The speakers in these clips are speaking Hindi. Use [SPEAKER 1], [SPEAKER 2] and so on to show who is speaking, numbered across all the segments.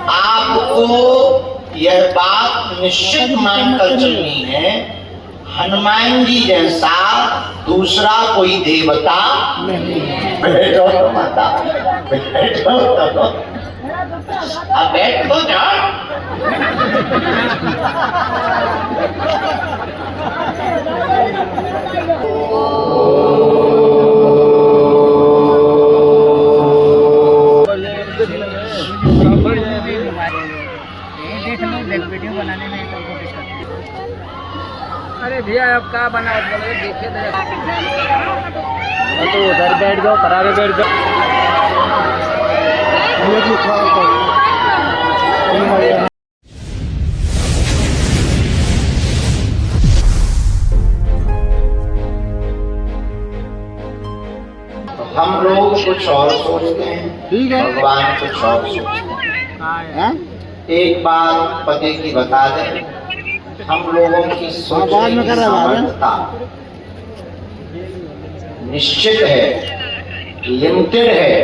[SPEAKER 1] आपको यह बात निश्चित मानकर चलनी है, हनुमान जी जैसा दूसरा कोई देवता नहीं। बैठो तो माता, बैठो तो, अब बैठ तो जाओ।
[SPEAKER 2] वीडियो बनाने में अरे भैया अब क्या बना देखे तो उधर बैठ जाओ, करारे बैठ जाओ।
[SPEAKER 1] हम लोग कुछ और सोचते हैं, ठीक है, भगवान कुछ और सोचते हैं। एक बात पते की बता दें, हम लोगों की सोचने की सामर्थ्यता निश्चित है, लिमिटेड है।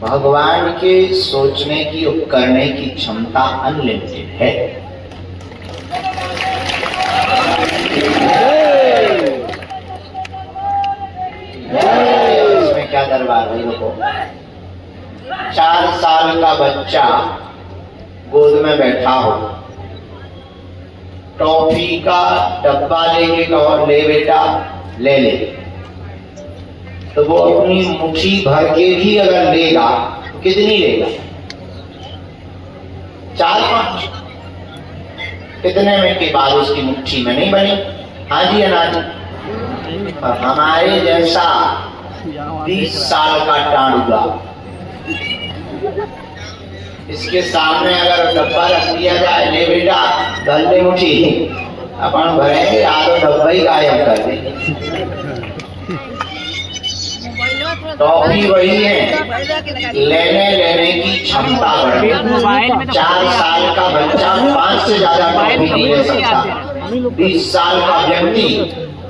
[SPEAKER 1] भगवान के सोचने की और करने की क्षमता अनलिमिटेड है। इसमें क्या दरबार है? देखो, 4 साल का बच्चा गोद में बैठा हो, टॉफी का डब्बा लेके कहो ले बेटा ले ले, तो वो अपनी मुट्ठी भर के भी अगर लेगा तो कितनी लेगा? 4-5। कितने मिनट के बाद उसकी मुट्ठी में नहीं बनी? हाँ जी अनाज। और हमारे जैसा 20 साल का टांडुआ, इसके सामने अगर डब्बा रख दिया जाए, ले बेटा गले मुठी, अपन भरेंगे, आधो डब्बा ही गायब कर देंगे। टॉफी वही है, लेने की क्षमता बढ़े। 4 साल का बच्चा 5 से ज्यादा टॉफी नहीं ले सकता। 20 साल का व्यक्ति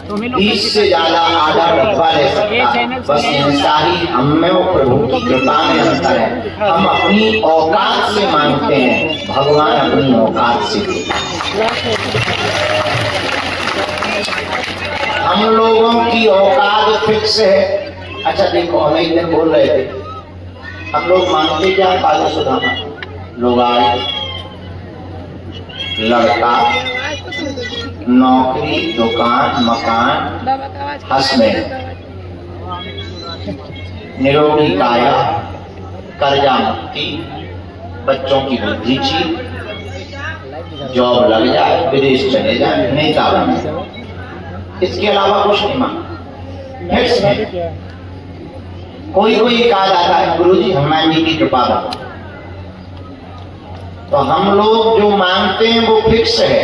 [SPEAKER 1] 20 से ज्यादा आधा डब्बा ले सकता। बस ऐसा ही हम में वो प्रभु की कृपा में अंतर है। हम अपनी औकात से मांगते हैं, भगवान अपनी औकात से देता है। हम लोगों की औकात फिक्स है। अच्छा देखो, हम एक दिन बोल रहे थे, हम लोग मांगते क्या? काले सुदामा, लोग आए, लड़का, नौकरी, दुकान, मकान, हस्बैंड, निरोगी काया, कर्जा मुक्ति, बच्चों की बुद्धि ठीक, जॉब लग जाए, विदेश चले जाए, नेता बन जाए। इसके अलावा कुछ नहीं मांगते। कोई एक आज आता है, गुरुजी हनुमान जी की कृपा हो। तो हम लोग जो मांगते हैं वो फिक्स है,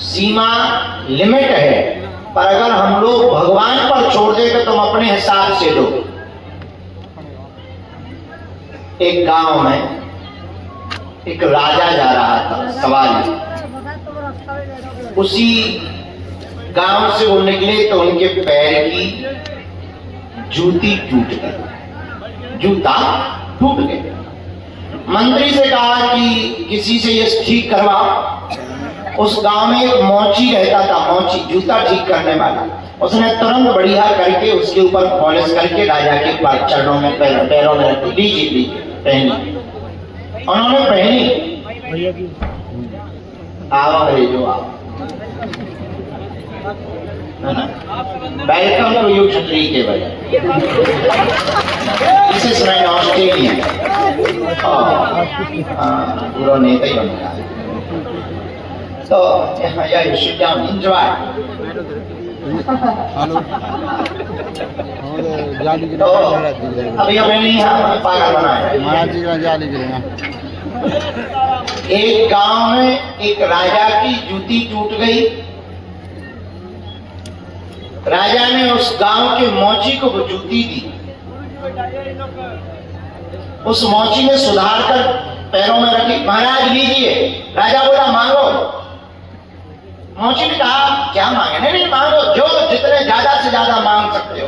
[SPEAKER 1] सीमा लिमिट है। पर अगर हम लोग भगवान पर छोड़ देंगे, तुम अपने हिसाब से दो। एक गांव में एक राजा जा रहा था सवारी, उसी गांव से वो निकले तो उनके पैर की जूती टूट गई, जूता टूट गए। मंत्री से कहा कि किसी से ये ठीक करवाओ। उस गांव में एक मौची रहता था, मौची जूता ठीक करने वाला। उसने तुरंत बढ़िया करके उसके ऊपर पॉलिश करके राजा के चरणों में पैरों में रख दी, पहनी। उन्होंने पहनी। आओ रे जो आओ, वेलकम टू यू छतरी के भाई। This is my Australian. पूरा नेता ही बन गया। So yeah, you sit down, enjoy. तो अभी हमें नहीं है, पागल बनाए। एक गांव में एक राजा की जूती टूट गई। राजा ने उस गांव के मौची को वो जूती दी। उस मौची ने सुधार कर पैरों में रखी। महाराज लीजिए। राजा बोला मांगो। मौची ने कहा क्या मांगे? नहीं मांगो, जो जितने ज्यादा से ज्यादा मांग सकते हो।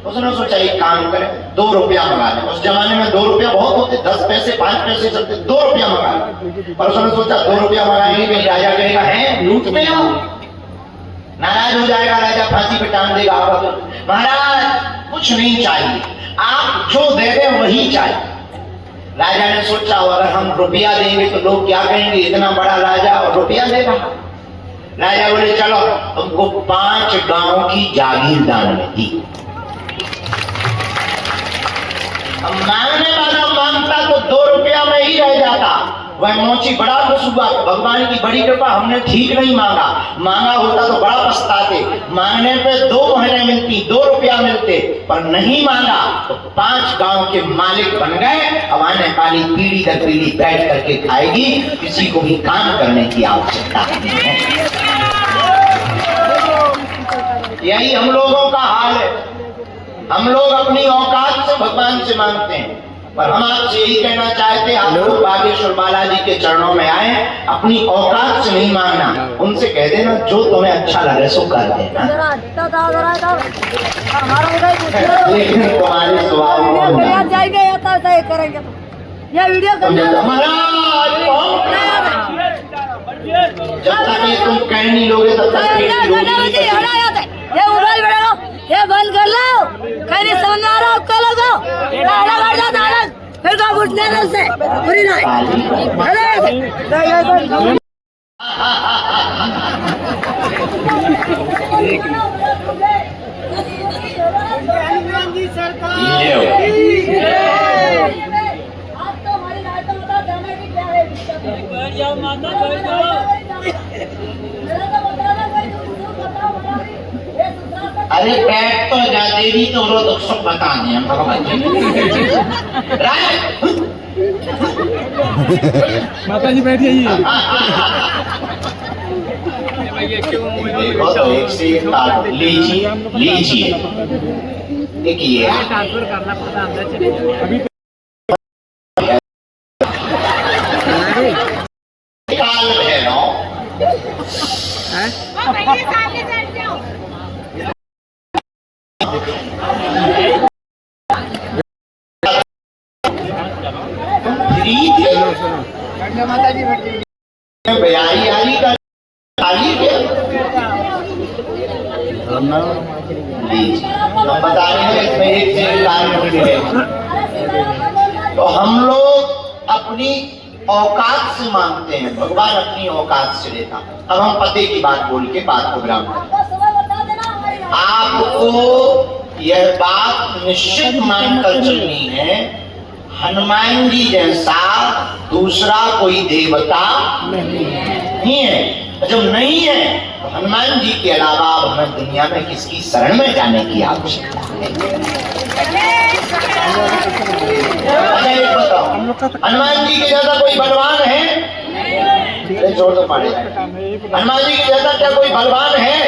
[SPEAKER 1] उसने सोचा एक काम करे, 2 रुपया मंगा ले। उस जमाने में 2 रुपया बहुत होते, 10 पैसे 5 पैसे चलते, 2 रुपया मंगा ले। पर उसने सोचा 2 रुपया मंगाएंगे कहीं राजा कहेगा है लूटते हो, नाराज हो जाएगा राजा, फांसी पे टांग देगा। महाराज कुछ नहीं चाहिए, आप जो दे दे वही चाहिए। राजा ने सोचा अगर हम रुपया देंगे तो लोग क्या कहेंगे, इतना बड़ा राजा और रुपया देगा। राजा बोले चलो तुमको 5 गांव की जागीर दान में दी। अब मांगने वाला मांगता तो 2 रुपया में ही रह जाता। वह मोची बड़ा खुश हुआ, भगवान की बड़ी कृपा, हमने ठीक नहीं मांगा, मांगा होता तो बड़ा पछताते। मांगने पे 2 महीने मिलती, 2 रुपया मिलते, पर नहीं मांगा तो 5 गांव के मालिक बन गए। अब आने वाली पीढ़ी दर पीढ़ी बैठ करके खाएगी, किसी को भी काम करने की आवश्यकता नहीं है। यही हम लोगों का हाल है। हम लोग अपनी औकात से भगवान से मांगते हैं, पर हम आपसे यही कहना चाहते हैं, आप लोग बागेश्वर बालाजी के चरणों में आए, अपनी औकात से नहीं मांगना, उनसे कह देना जो तुम्हें अच्छा लगे सो कर देना, लेकिन तुम्हारे स्वभाव
[SPEAKER 3] करेंगे ये वीडियो
[SPEAKER 1] महाराज जब तक ये तुम कह नहीं लोगे तब तक
[SPEAKER 3] ये मोबाइल बढ़ाओ, ये बंद कर लो, कहीं नहीं समझ में आ रहा आपका लोगों, अलग हट जाता अलग, फिर तो उठने दो से पूरी नहीं।
[SPEAKER 1] अरे बैठ तो जा, देवी तो रो तो सब बता दें हम भगवान जी।
[SPEAKER 2] माता जी बैठ जाइए।
[SPEAKER 1] देखो तो एक से एक बात लीजिए लीजिए, देखिए
[SPEAKER 2] ट्रांसफर करना पड़ता अंदर चले अभी
[SPEAKER 1] काल भैरव
[SPEAKER 2] माता जी बैठ जाइए।
[SPEAKER 1] बयारी आली का खाली क्या हम बता रहे हैं, इसमें एक से एक कारण है। तो हम लोग अपनी औकात से मांगते हैं, भगवान अपनी औकात से देता। अब हम पते की बात बोल के बात को विराम करें। आपको यह बात निश्चित मानकर चलनी है, हनुमान जी जैसा दूसरा कोई देवता नहीं है। जब नहीं है तो हनुमान जी के अलावा हमें दुनिया में किसकी शरण में जाने की आवश्यकता है। अच्छा एक बताओ, हनुमान जी के जैसा कोई बलवान है? छोड़ दो पाड़े। हनुमान जी के जैसा क्या कोई बलवान है?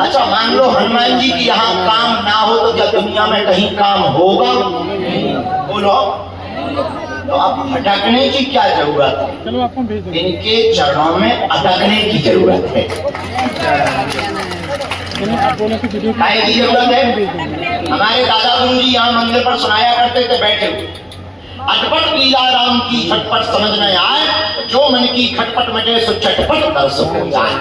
[SPEAKER 1] अच्छा मान लो हनुमान जी की यहाँ काम ना हो तो क्या दुनिया में कहीं काम होगा? बोलो। तो अब भटकने की क्या जरूरत है?
[SPEAKER 2] चलो आपको भेज देंगे।
[SPEAKER 1] इनके चरणों में अटकने की जरूरत है। काय की जरूरत है? हमारे दादा गुरु जी यहाँ मंदिर पर सुनाया करते थे बैठे हुए, अटपट लीला राम की झटपट समझ में आए, जो मन की खटपट मिटे सो चटपट दर्श हो जाए।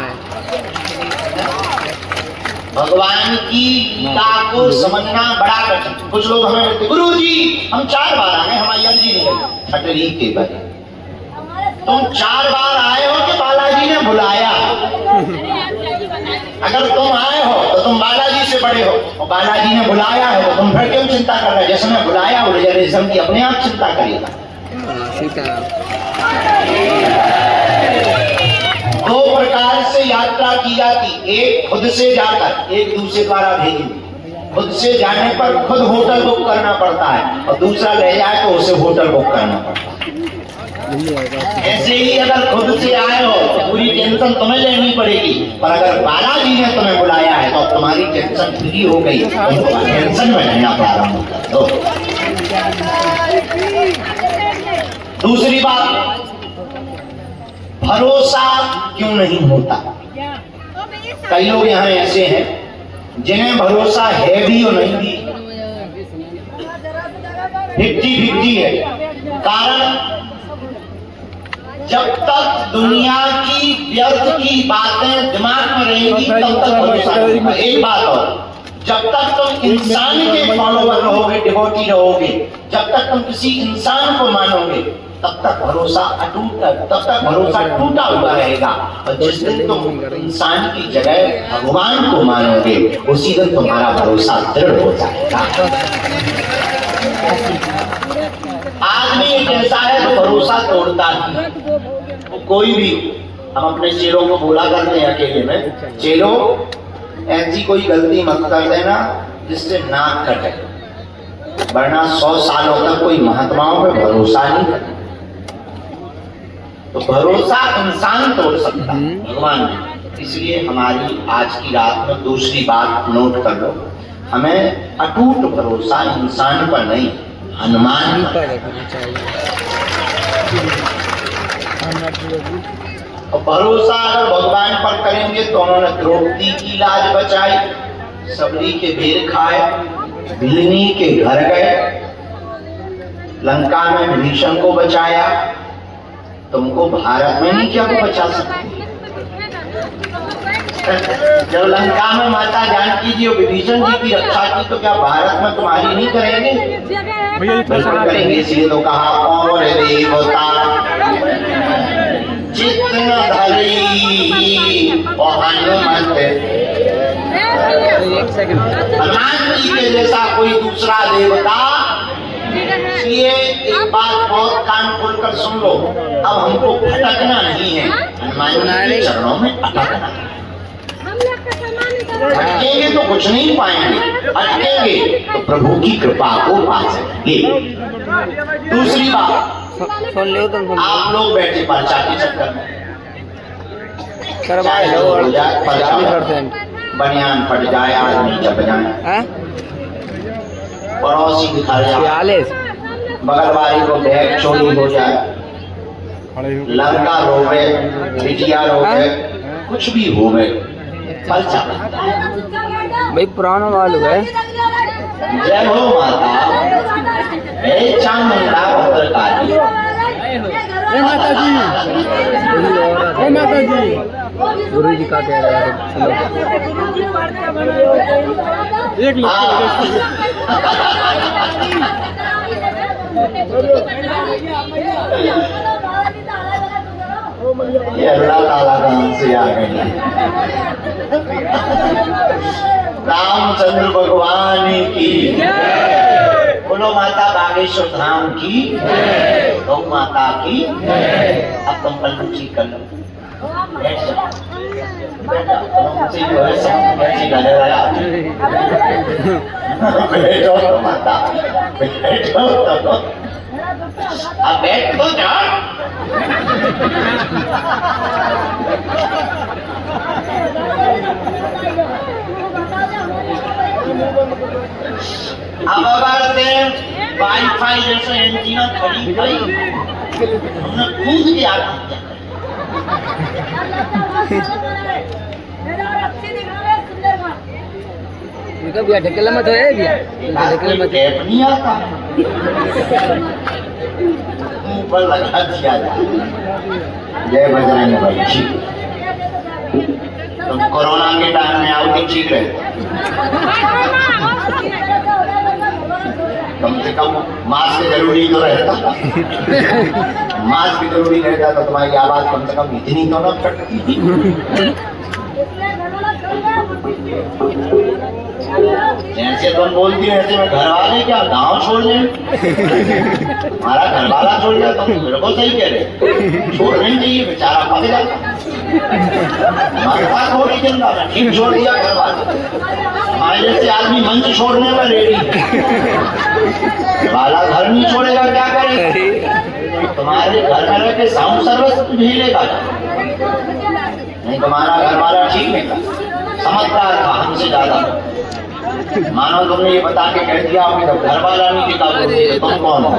[SPEAKER 1] भगवान की लीला को समझना बड़ा कठिन। कुछ लोग हमें बोलते गुरु जी हम 4 बार आ गए, हमारी अर्जी नहीं है। छटरी के बने तुम 4 बार आए हो कि बालाजी ने बुलाया? अगर तुम आए हो तो तुम बालाजी से बड़े हो, और बालाजी ने बुलाया है तो तुम फिर क्यों चिंता कर रहे? जिसने बुलाया वो रिजर्वेशन की अपने आप चिंता करेगा। 2 प्रकार से यात्रा की जाती, एक खुद से जाकर, एक दूसरे द्वारा भेजी। खुद से जाने पर खुद होटल बुक करना पड़ता है, और दूसरा ले जाए तो उसे होटल बुक करना पड़ता है। ऐसे ही अगर खुद से आए हो तो पूरी टेंशन तुम्हें लेनी पड़ेगी, पर अगर बालाजी ने तुम्हें बुलाया है तो तुम्हारी टेंशन फ्री हो गई, तुम टेंशन में रहना प्रारंभ कर दो। दूसरी बात, भरोसा क्यों नहीं होता? कई लोग यहाँ ऐसे हैं जिन्हें भरोसा है भी और नहीं भी। 50-50 है। कारण जब तक दुनिया की व्यर्थ की बातें दिमाग में रहेंगी तब तक भरोसा नहीं होगा। एक बात और, जब तक तुम इंसान के फॉलोवर रहोगे, डिवोटी रहोगे, जब तक तुम किसी इंसान को मानोगे तब तक भरोसा अटूट, तब तक भरोसा टूटा हुआ रहेगा। और जिस दिन तुम इंसान की जगह भगवान को मानोगे उसी दिन तुम्हारा भरोसा दृढ़ हो जाएगा। आदमी एक ऐसा है जो भरोसा तोड़ता नहीं। वो कोई भी, हम अपने चेलों को बोला करते हैं अकेले में, चेलों ऐसी कोई गलती मत कर देना जिससे नाक कटे, वरना 100 सालों तक कोई महात्माओं पे भरोसा नहीं करता। तो भरोसा इंसान तोड़ सकता है, भगवान नहीं। इसलिए हमारी आज की रात में दूसरी बात नोट कर लो, हमें अटूट भरोसा इंसान पर नहीं, हनुमान पर रखना चाहिए। और भरोसा अगर भगवान पर करेंगे तो उन्होंने द्रौपदी की लाज बचाई, सबरी के बेर खाए, बिलनी के घर गए, लंका में विभीषण को बचाया। तुमको भारत में नहीं क्या को बचा सकते? जब लंका में माता जानकी जी और विभीषण जी की रक्षा की तो क्या भारत में तुम्हारी नहीं करेंगे? बिल्कुल करेंगे। इसलिए तो कहा और देवता चित्त धरी और हनुमत, हनुमान जी के जैसा कोई दूसरा देवता। इसलिए एक बात बहुत कान खोलकर सुन लो, अब हमको भटकना नहीं है, हनुमान जी के चरणों में अटकना है। अटकेंगे तो कुछ नहीं पाएंगे, अटकेंगे तो प्रभु की कृपा को पा सकेंगे। दूसरी बात, आप लोग बैठे पर्चा के चक्कर में, बनियान फट जाए, आदमी चप जाए, पड़ोसी दिखा जाए, बगल वाली को बैग चोरी हो जाए, लड़का रोवे, बिटिया रोवे, कुछ भी होवे, पर्चा
[SPEAKER 4] भाई पुराना वालू है।
[SPEAKER 1] जय हो माता, हे चामुंडा भद्रकाली।
[SPEAKER 2] माता जी, माता जी,
[SPEAKER 4] गुरु जी का कह रहे हैं।
[SPEAKER 2] एक लोग
[SPEAKER 1] ये अल्लाह ताला का हमसे आ गई। रामचंद्र भगवान की, बोलो माता बागेश्वर धाम की, गौ माता की। अब तुम पल्लू ठीक कर लो, बैठ जाओ, जो है सब ऐसी गले वाला बैठो तो माता, बैठो तो, अब बैठ तो जाओ। अब अगर वाईफाई जैसे एंटीना खरीद गई, हमने कूद के आत्महत्या
[SPEAKER 4] कर भैया ढकेला मत है भैया, ढकेला मत
[SPEAKER 1] नहीं आता, ऊपर लगा दिया जाए। जय बजरंग बली। तुम कोरोना के टाइम में आओ तो ठीक है, कम से कम मास्क जरूरी तो रहता, मास्क जरूरी रहता तो तुम्हारी आवाज कम से कम इतनी तो न फटती। जैसे तुम बोलती है ऐसे में घर वाले क्या गांव छोड़ दें? हमारा घर वाला छोड़ दिया तो मेरे को सही कह रहे, छोड़ना ही चाहिए, बेचारा फंस जाता। हमारे पास वो नहीं चलता, ठीक छोड़ दिया घर वाले। हमारे जैसे आदमी मंच छोड़ने में रेडी, वाला घर नहीं छोड़ेगा क्या करे? तुम्हारे घर में रह के साउंड सर्विस झेलेगा नहीं, तुम्हारा घर वाला ठीक नहीं था, समझदार था हमसे ज्यादा। मानो तुमने ये बता के कह दिया कि जब घर वाला नहीं दिखा तो तुम कौन हो?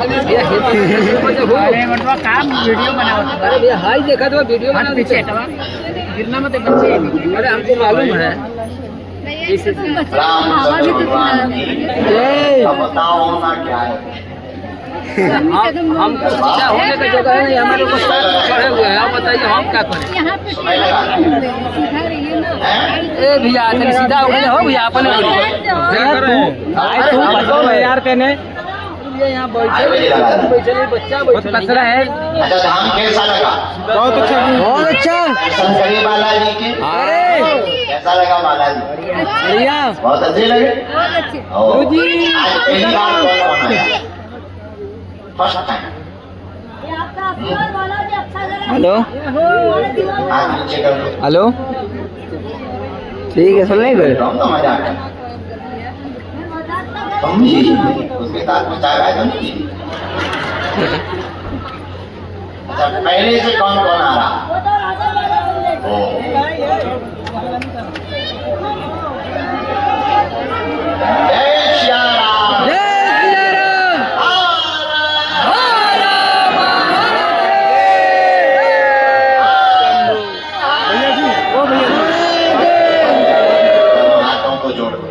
[SPEAKER 2] काम वीडियो बनाओ।
[SPEAKER 4] अरे भैया हाई देखा तो वीडियो बना
[SPEAKER 2] पीछे गिरना मत बच्चे।
[SPEAKER 4] अरे हमको मालूम है।
[SPEAKER 1] रामचंद्र भगवान की जय। अब बताओ ना क्या है?
[SPEAKER 4] हमको सीधा होने का जगह है नहीं, हमारे को पड़े हुए हैं। आप बताइए हम क्या करें?
[SPEAKER 1] समय लगा हैं?
[SPEAKER 4] ए भैया तनी सीधा हो गए हो भैया अपने क्या कर रहे हैं? तू बताओ यार कहने ये यहाँ बैठे बच्चा बैठा है।
[SPEAKER 1] अच्छा, धाम कैसा लगा?
[SPEAKER 4] बहुत अच्छा
[SPEAKER 1] दर्शन करिए बालाजी के। कैसा लगा बालाजी?
[SPEAKER 4] बढ़िया
[SPEAKER 1] बहुत अच्छे लगे।
[SPEAKER 4] गुरुजी।
[SPEAKER 1] आज पहली बार कौन आया? First time.
[SPEAKER 4] हेलो
[SPEAKER 1] हाथ नीचे कर दो।
[SPEAKER 4] हेलो ठीक है सुन नहीं
[SPEAKER 1] तो मजाक है। तुम भी उसके साथ मजाक आया तो नहीं? अच्छा, पहले से कौन कौन आ रहा? ओ, जय श्री राम। दोनों हाथों को जोड़ दो।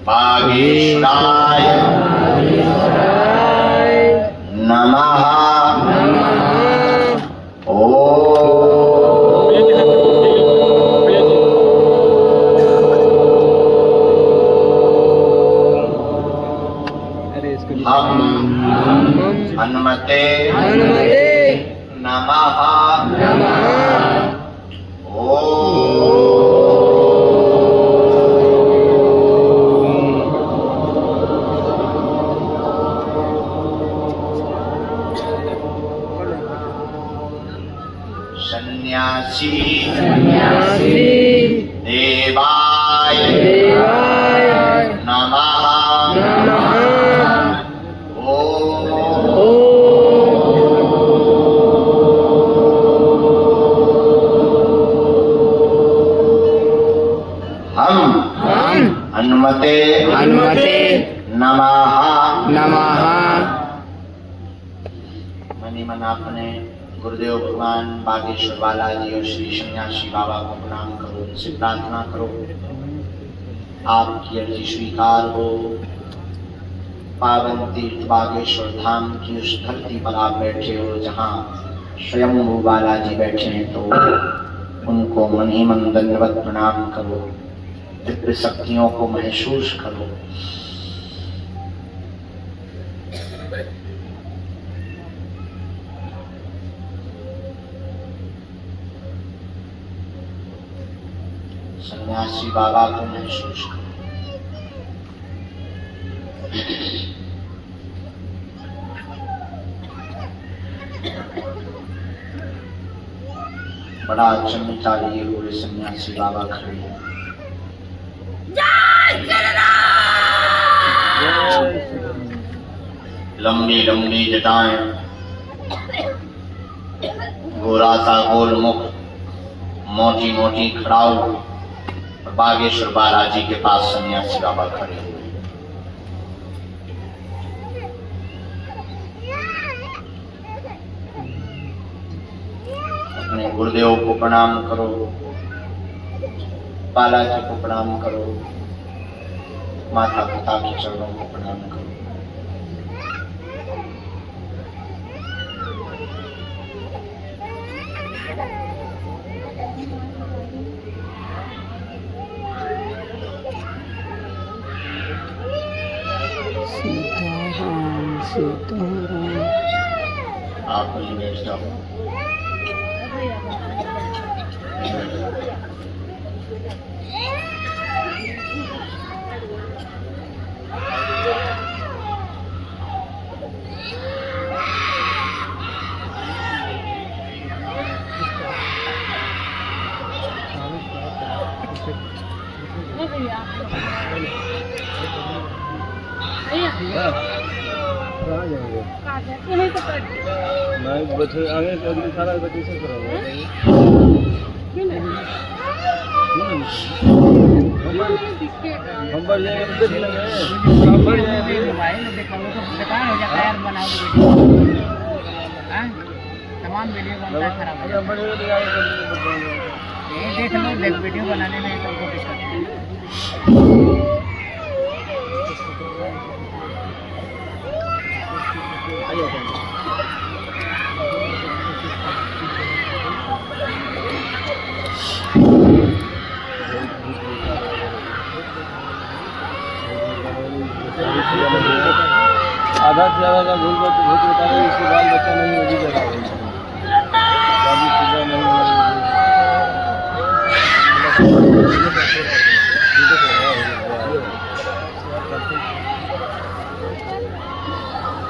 [SPEAKER 1] बागेश्वराय नमः। हम हनुमते नमः। सन्यासी देवाय नमः। हम हनुमते नमः। मनी मन अपने गुरुदेव भगवान बागेश्वर बालाजी और श्री सन्यासी बाबा को प्रणाम करो, उनसे प्रार्थना करो आपकी अर्जी स्वीकार हो। पावन तीर्थ बागेश्वर धाम की उस धरती पर आप बैठे हो जहाँ स्वयं बालाजी बैठे हैं, तो उनको मन ही मन दंडवत प्रणाम करो। दिव्य शक्तियों को महसूस करो। सन्यासी बाबा को महसूस करो। बड़ा चमत्कार लिए हुए सन्यासी बाबा खड़े हैं। लंबी लंबी जटाएं, गोरा सा गोल मुख, मोटी मोटी खड़ाऊ, और बागेश्वर बालाजी के पास सन्यासी बाबा खड़े हुए। अपने गुरुदेव को प्रणाम करो, बालाजी को प्रणाम करो, माता पिता के चरणों को प्रणाम करो। आप वहीं बैठ जाओ।
[SPEAKER 5] नहीं बच्चे आगे सारा कैसे करोगे? हम बढ़ जाएंगे तो देख लेंगे। हम बढ़ जाएंगे।
[SPEAKER 2] कौन वीडियो बनता है खराब हो जाता
[SPEAKER 5] बड़े तो यार
[SPEAKER 2] है। ये देख लो, देख वीडियो बनाने में सबको दिक्कत है।
[SPEAKER 5] आधा से ज्यादा का भूल बात बहुत बता रहे, इसके बाद बच्चा नहीं होगी जगह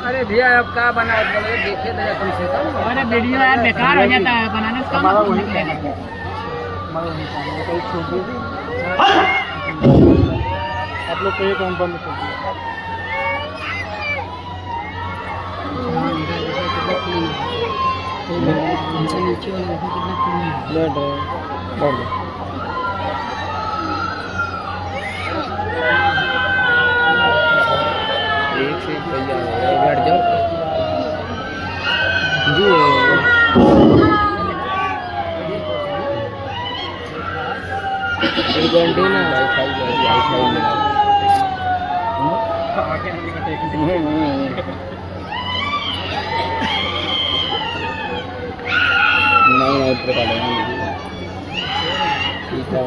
[SPEAKER 4] अरे भैया अब क्या बना देखे तो कम से कम।
[SPEAKER 2] और वीडियो यार बेकार हो जाता है बनाने से, कम निकलेगा।
[SPEAKER 5] आप लोग कहिए तो हम बंद कर दिए।
[SPEAKER 4] एक से भैया बैठ जाओ जी। एक घंटे ना नहीं प्रकार ठीक है।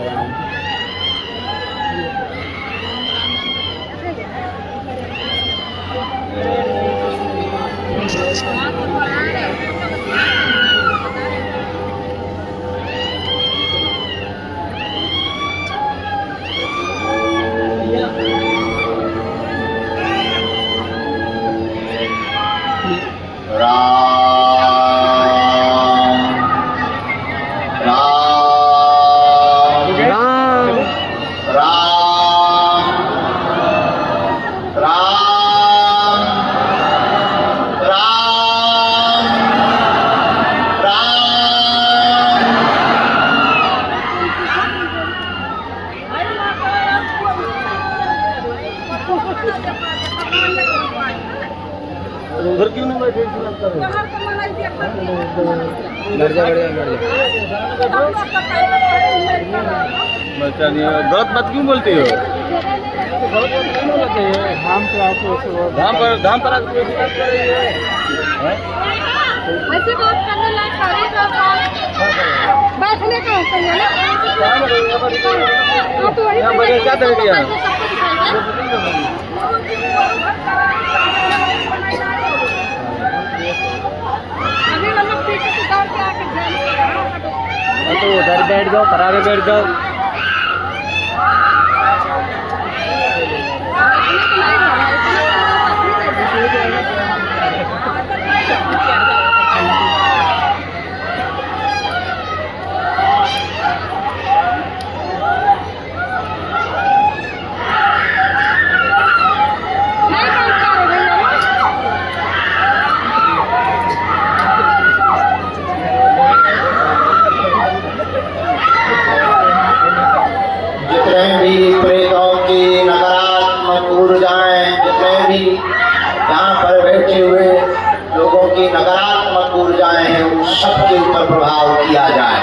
[SPEAKER 5] उधर क्यों नहीं बैठे?
[SPEAKER 4] लड़ जा
[SPEAKER 5] बच्चा नहीं गलत बात क्यों बोलते हो? धाम पर आके ऐसी बात कर रही है।
[SPEAKER 3] ऐसे बात करने लायक बैठने का होता है ना, तो वही
[SPEAKER 5] बगैर क्या कर दिया?
[SPEAKER 3] अभी मतलब पीछे से दौड़ के आके
[SPEAKER 4] तो उधर बैठ जाओ, पर आगे बैठ जाओ।
[SPEAKER 1] जितने भी प्रेतों की नकारात्मक ऊर्जाएं, जितने भी यहाँ पर बैठे हुए लोगों की नकारात्मक ऊर्जाएं हैं, उन सबके ऊपर प्रभाव किया जाए।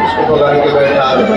[SPEAKER 1] इसको पकड़ के बैठा
[SPEAKER 3] आराम